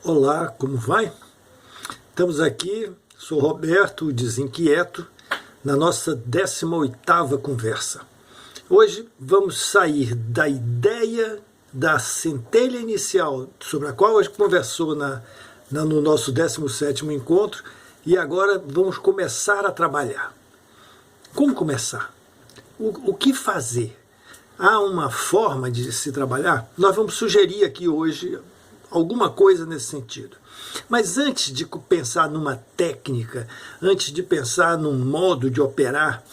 Olá, como vai? Estamos aqui, sou Roberto, o Desinquieto, na nossa 18ª conversa. Hoje vamos sair da ideia da centelha inicial, sobre a qual a gente conversou no nosso 17º encontro, e agora vamos começar a trabalhar. Como começar? O que fazer? Há uma forma de se trabalhar? Nós vamos sugerir aqui hoje alguma coisa nesse sentido. Mas antes de pensar numa técnica, antes de pensar num modo de operar,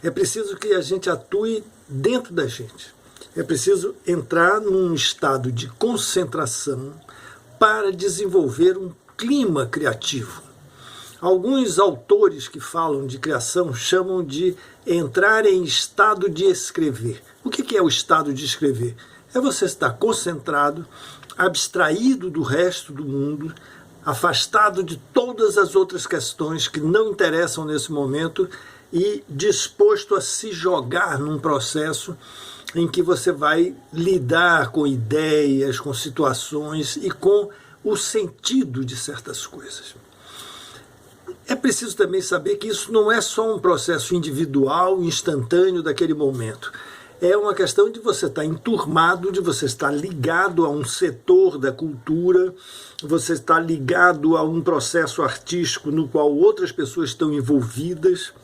é preciso que a gente atue dentro da gente. É preciso entrar num estado de concentração para desenvolver um clima criativo. Alguns autores que falam de criação chamam de entrar em estado de escrever. O que é o estado de escrever? É você estar concentrado, abstraído do resto do mundo, afastado de todas as outras questões que não interessam nesse momento e disposto a se jogar num processo em que você vai lidar com ideias, com situações e com o sentido de certas coisas. É preciso também saber que isso não é só um processo individual, instantâneo daquele momento. É uma questão de você estar enturmado, de você estar ligado a um setor da cultura, você estar ligado a um processo artístico no qual outras pessoas estão envolvidas.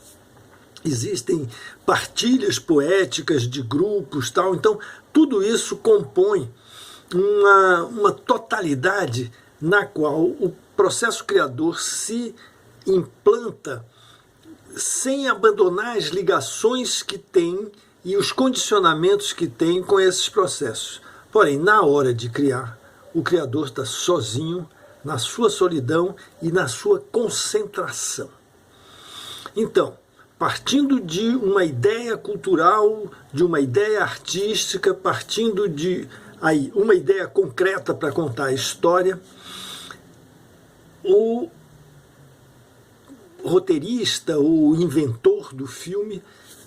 Existem partilhas poéticas de grupos, tal. Então, tudo isso compõe uma totalidade na qual o processo criador se implanta sem abandonar as ligações que tem e os condicionamentos que tem com esses processos. Porém, na hora de criar, o criador está sozinho, na sua solidão e na sua concentração. Então, partindo de uma ideia cultural, de uma ideia artística, partindo de uma ideia concreta para contar a história, o roteirista, o inventor do filme,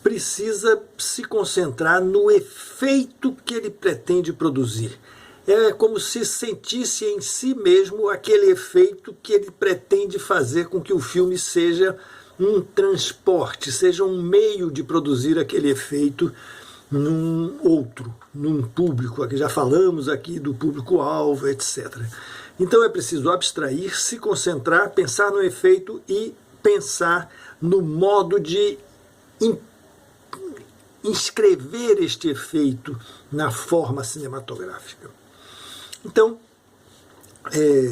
precisa se concentrar no efeito que ele pretende produzir. É como se sentisse em si mesmo aquele efeito que ele pretende fazer com que o filme seja um transporte, seja um meio de produzir aquele efeito num outro, num público. Aqui já falamos aqui do público-alvo, etc. Então é preciso abstrair, se concentrar, pensar no efeito e pensar no modo de inscrever este efeito na forma cinematográfica. Então,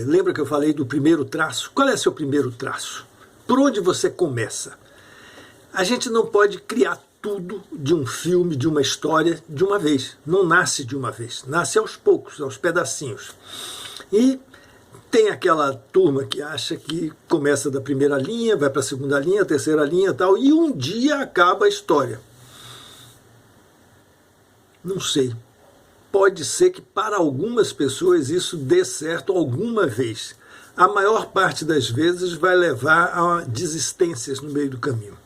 lembra que eu falei do primeiro traço? Qual é seu primeiro traço? Por onde você começa? A gente não pode criar tudo de um filme, de uma história, de uma vez. Não nasce de uma vez. Nasce aos poucos, aos pedacinhos. E tem aquela turma que acha que começa da primeira linha, vai para a segunda linha, terceira linha e tal, e um dia acaba a história. Não sei. Pode ser que para algumas pessoas isso dê certo alguma vez. A maior parte das vezes vai levar a desistências no meio do caminho.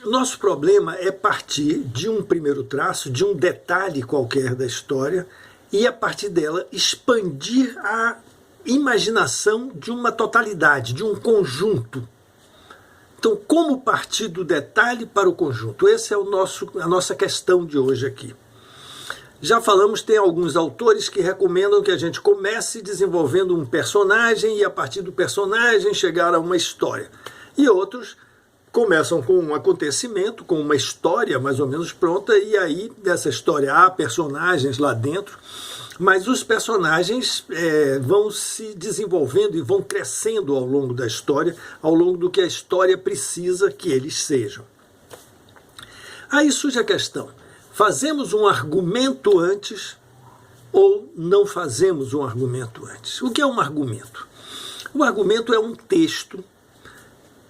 Nosso problema é partir de um primeiro traço, de um detalhe qualquer da história, e a partir dela expandir a imaginação de uma totalidade, de um conjunto. Então, como partir do detalhe para o conjunto? Essa é a nossa questão de hoje aqui. Já falamos, tem alguns autores que recomendam que a gente comece desenvolvendo um personagem e a partir do personagem chegar a uma história. E outros começam com um acontecimento, com uma história mais ou menos pronta, e aí nessa história há personagens lá dentro, mas os personagens vão se desenvolvendo e vão crescendo ao longo da história, ao longo do que a história precisa que eles sejam. Aí surge a questão, fazemos um argumento antes ou não fazemos um argumento antes? O que é um argumento? Um argumento é um texto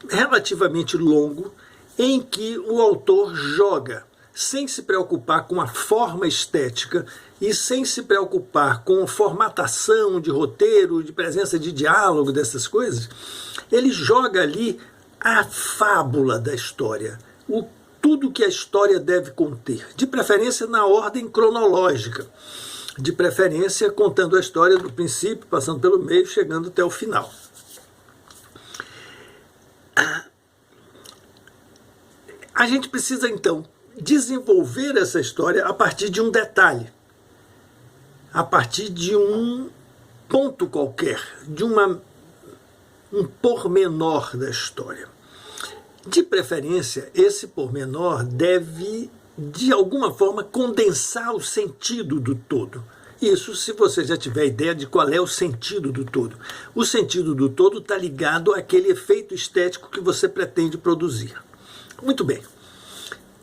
relativamente longo em que o autor joga, sem se preocupar com a forma estética e sem se preocupar com formatação de roteiro, de presença de diálogo, dessas coisas, ele joga ali a fábula da história, tudo que a história deve conter, de preferência na ordem cronológica. de preferência contando a história do princípio, passando pelo meio, chegando até o final. A gente precisa, então, desenvolver essa história a partir de um detalhe, a partir de um ponto qualquer, de um pormenor da história. De preferência, esse pormenor deve, de alguma forma, condensar o sentido do todo. Isso se você já tiver ideia de qual é o sentido do todo. O sentido do todo está ligado àquele efeito estético que você pretende produzir. Muito bem.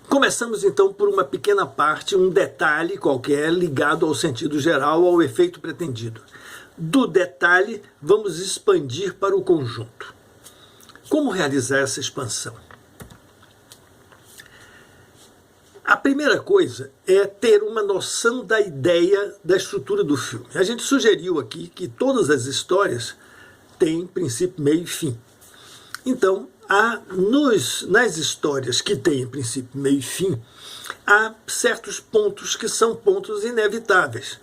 Começamos então por uma pequena parte, um detalhe qualquer ligado ao sentido geral, ao efeito pretendido. Do detalhe, vamos expandir para o conjunto. Como realizar essa expansão? A primeira coisa é ter uma noção da ideia da estrutura do filme. A gente sugeriu aqui que todas as histórias têm princípio, meio e fim. Então, nas histórias que têm princípio, meio e fim, há certos pontos que são pontos inevitáveis.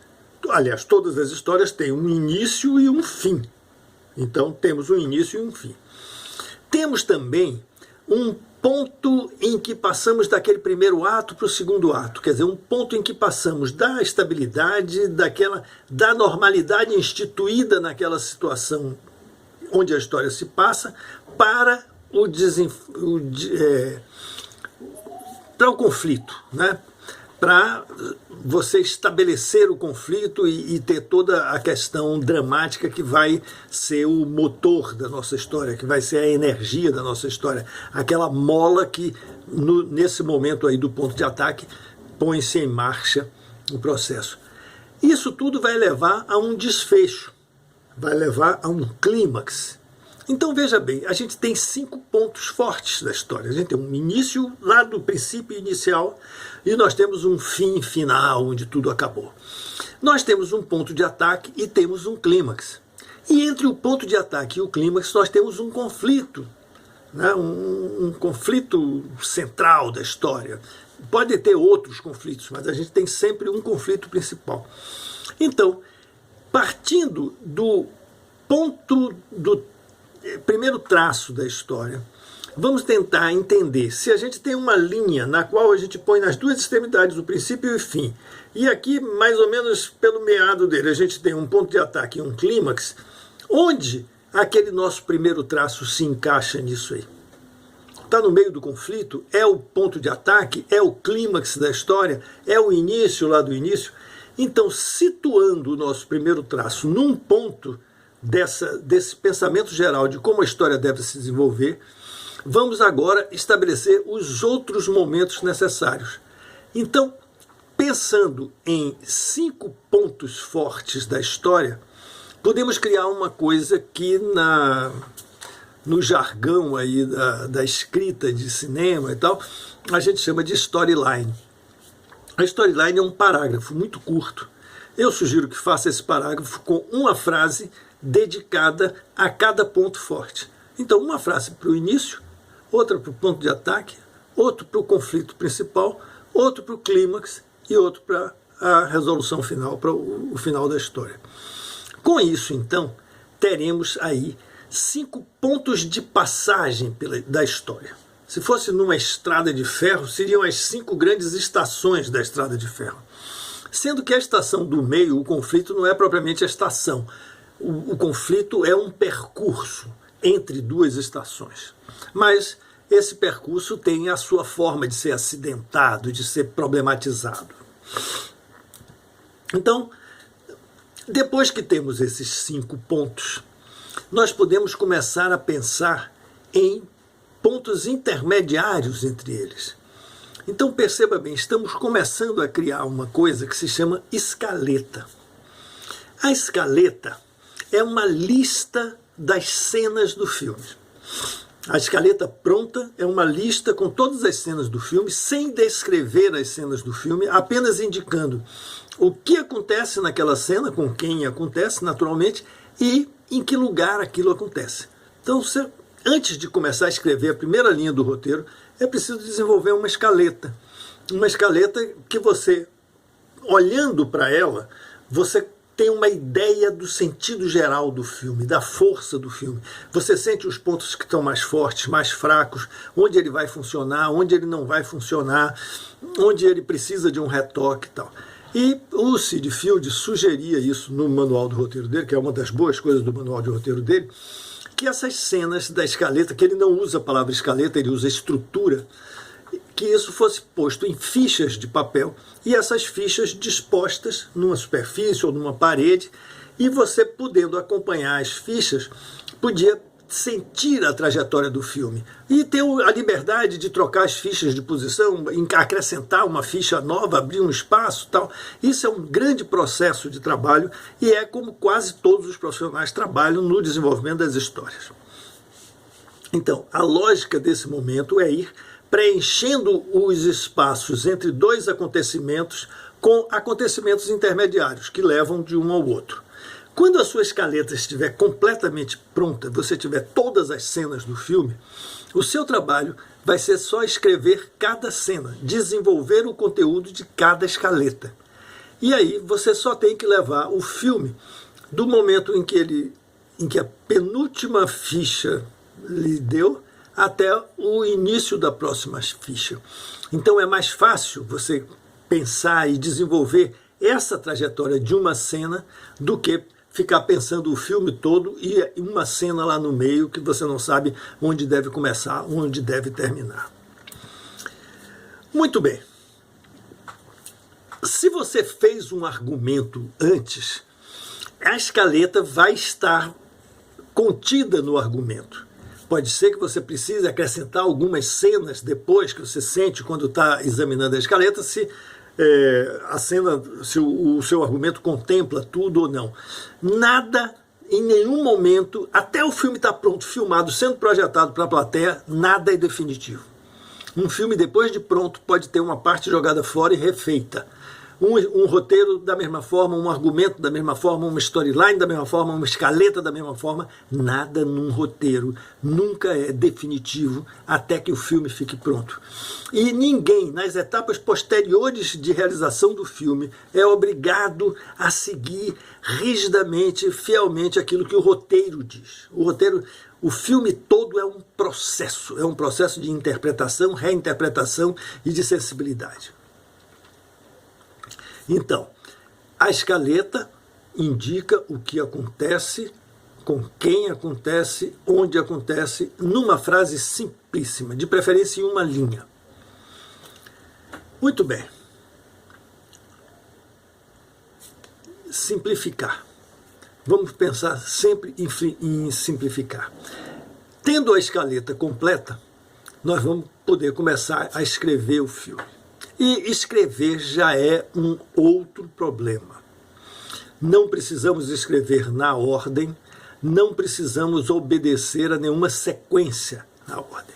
Aliás, todas as histórias têm um início e um fim. Então, temos um início e um fim. Temos também um ponto em que passamos daquele primeiro ato para o segundo ato, quer dizer, um ponto em que passamos da estabilidade, da normalidade instituída naquela situação onde a história se passa, para o conflito, né? Para você estabelecer o conflito e ter toda a questão dramática que vai ser o motor da nossa história, que vai ser a energia da nossa história, aquela mola que, nesse momento aí do ponto de ataque, põe-se em marcha o processo. Isso tudo vai levar a um desfecho, vai levar a um clímax. Então, veja bem, a gente tem 5 pontos fortes da história. A gente tem um início lá do princípio inicial e nós temos um fim final, onde tudo acabou. Nós temos um ponto de ataque e temos um clímax. E entre o ponto de ataque e o clímax nós temos um conflito, né? um conflito central da história. Pode ter outros conflitos, mas a gente tem sempre um conflito principal. Então, partindo do ponto do primeiro traço da história, vamos tentar entender se a gente tem uma linha na qual a gente põe nas duas extremidades o princípio e o fim, e aqui mais ou menos pelo meado dele a gente tem um ponto de ataque e um clímax, onde aquele nosso primeiro traço se encaixa nisso aí. Está no meio do conflito, é o ponto de ataque, é o clímax da história, é o início lá do início. Então, situando o nosso primeiro traço num ponto desse pensamento geral de como a história deve se desenvolver, vamos agora estabelecer os outros momentos necessários. Então, pensando em 5 pontos fortes da história, podemos criar uma coisa que no jargão aí da escrita de cinema e tal, a gente chama de storyline. A storyline é um parágrafo muito curto. Eu sugiro que faça esse parágrafo com uma frase dedicada a cada ponto forte. Então, uma frase para o início, outra para o ponto de ataque, outro para o conflito principal, outro para o clímax e outro para a resolução final, para o final da história. Com isso, então, teremos aí 5 pontos de passagem da história. Se fosse numa estrada de ferro, seriam as 5 grandes estações da estrada de ferro. Sendo que a estação do meio, o conflito, não é propriamente a estação. O conflito é um percurso entre 2 estações. Mas esse percurso tem a sua forma de ser acidentado, de ser problematizado. Então, depois que temos esses 5 pontos, nós podemos começar a pensar em pontos intermediários entre eles. Então, perceba bem, estamos começando a criar uma coisa que se chama escaleta. A escaleta é uma lista das cenas do filme. A escaleta pronta é uma lista com todas as cenas do filme, sem descrever as cenas do filme, apenas indicando o que acontece naquela cena, com quem acontece, naturalmente, e em que lugar aquilo acontece. Então, antes de começar a escrever a primeira linha do roteiro, é preciso desenvolver uma escaleta. Uma escaleta que você, olhando para ela, você tem uma ideia do sentido geral do filme, da força do filme. Você sente os pontos que estão mais fortes, mais fracos, onde ele vai funcionar, onde ele não vai funcionar, onde ele precisa de um retoque e tal. E o Sid Field sugeria isso no manual do roteiro dele, que é uma das boas coisas do manual de roteiro dele, que essas cenas da escaleta, que ele não usa a palavra escaleta, ele usa estrutura, que isso fosse posto em fichas de papel e essas fichas dispostas numa superfície ou numa parede, e você, podendo acompanhar as fichas, podia sentir a trajetória do filme e ter a liberdade de trocar as fichas de posição, acrescentar uma ficha nova, abrir um espaço, tal. Isso é um grande processo de trabalho e é como quase todos os profissionais trabalham no desenvolvimento das histórias. Então, a lógica desse momento é ir preenchendo os espaços entre dois acontecimentos com acontecimentos intermediários que levam de um ao outro. Quando a sua escaleta estiver completamente pronta, você tiver todas as cenas do filme, o seu trabalho vai ser só escrever cada cena, desenvolver o conteúdo de cada escaleta. E aí você só tem que levar o filme do momento em que a penúltima ficha lhe deu até o início da próxima ficha. Então é mais fácil você pensar e desenvolver essa trajetória de uma cena do que ficar pensando o filme todo e uma cena lá no meio que você não sabe onde deve começar, onde deve terminar. Muito bem. Se você fez um argumento antes, a escaleta vai estar contida no argumento. Pode ser que você precise acrescentar algumas cenas depois que você sente quando está examinando a escaleta, se o seu argumento contempla tudo ou não. Nada, em nenhum momento, até o filme estar pronto, filmado, sendo projetado para a plateia, nada é definitivo. Um filme, depois de pronto, pode ter uma parte jogada fora e refeita. Um roteiro da mesma forma, um argumento da mesma forma, uma storyline da mesma forma, uma escaleta da mesma forma. Nada num roteiro nunca é definitivo até que o filme fique pronto. E ninguém, nas etapas posteriores de realização do filme, é obrigado a seguir rigidamente, fielmente aquilo que o roteiro diz. O filme todo é um processo de interpretação, reinterpretação e de sensibilidade. Então, a escaleta indica o que acontece, com quem acontece, onde acontece, numa frase simplíssima, de preferência em uma linha. Muito bem. Simplificar. Vamos pensar sempre em simplificar. Tendo a escaleta completa, nós vamos poder começar a escrever o filme. E escrever já é um outro problema. Não precisamos escrever na ordem, não precisamos obedecer a nenhuma sequência na ordem.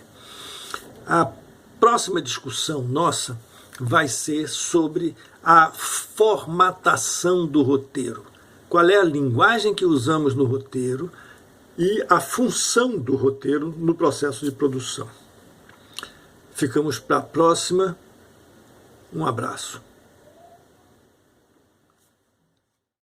A próxima discussão nossa vai ser sobre a formatação do roteiro. Qual é a linguagem que usamos no roteiro e a função do roteiro no processo de produção. Ficamos para a próxima. Um abraço.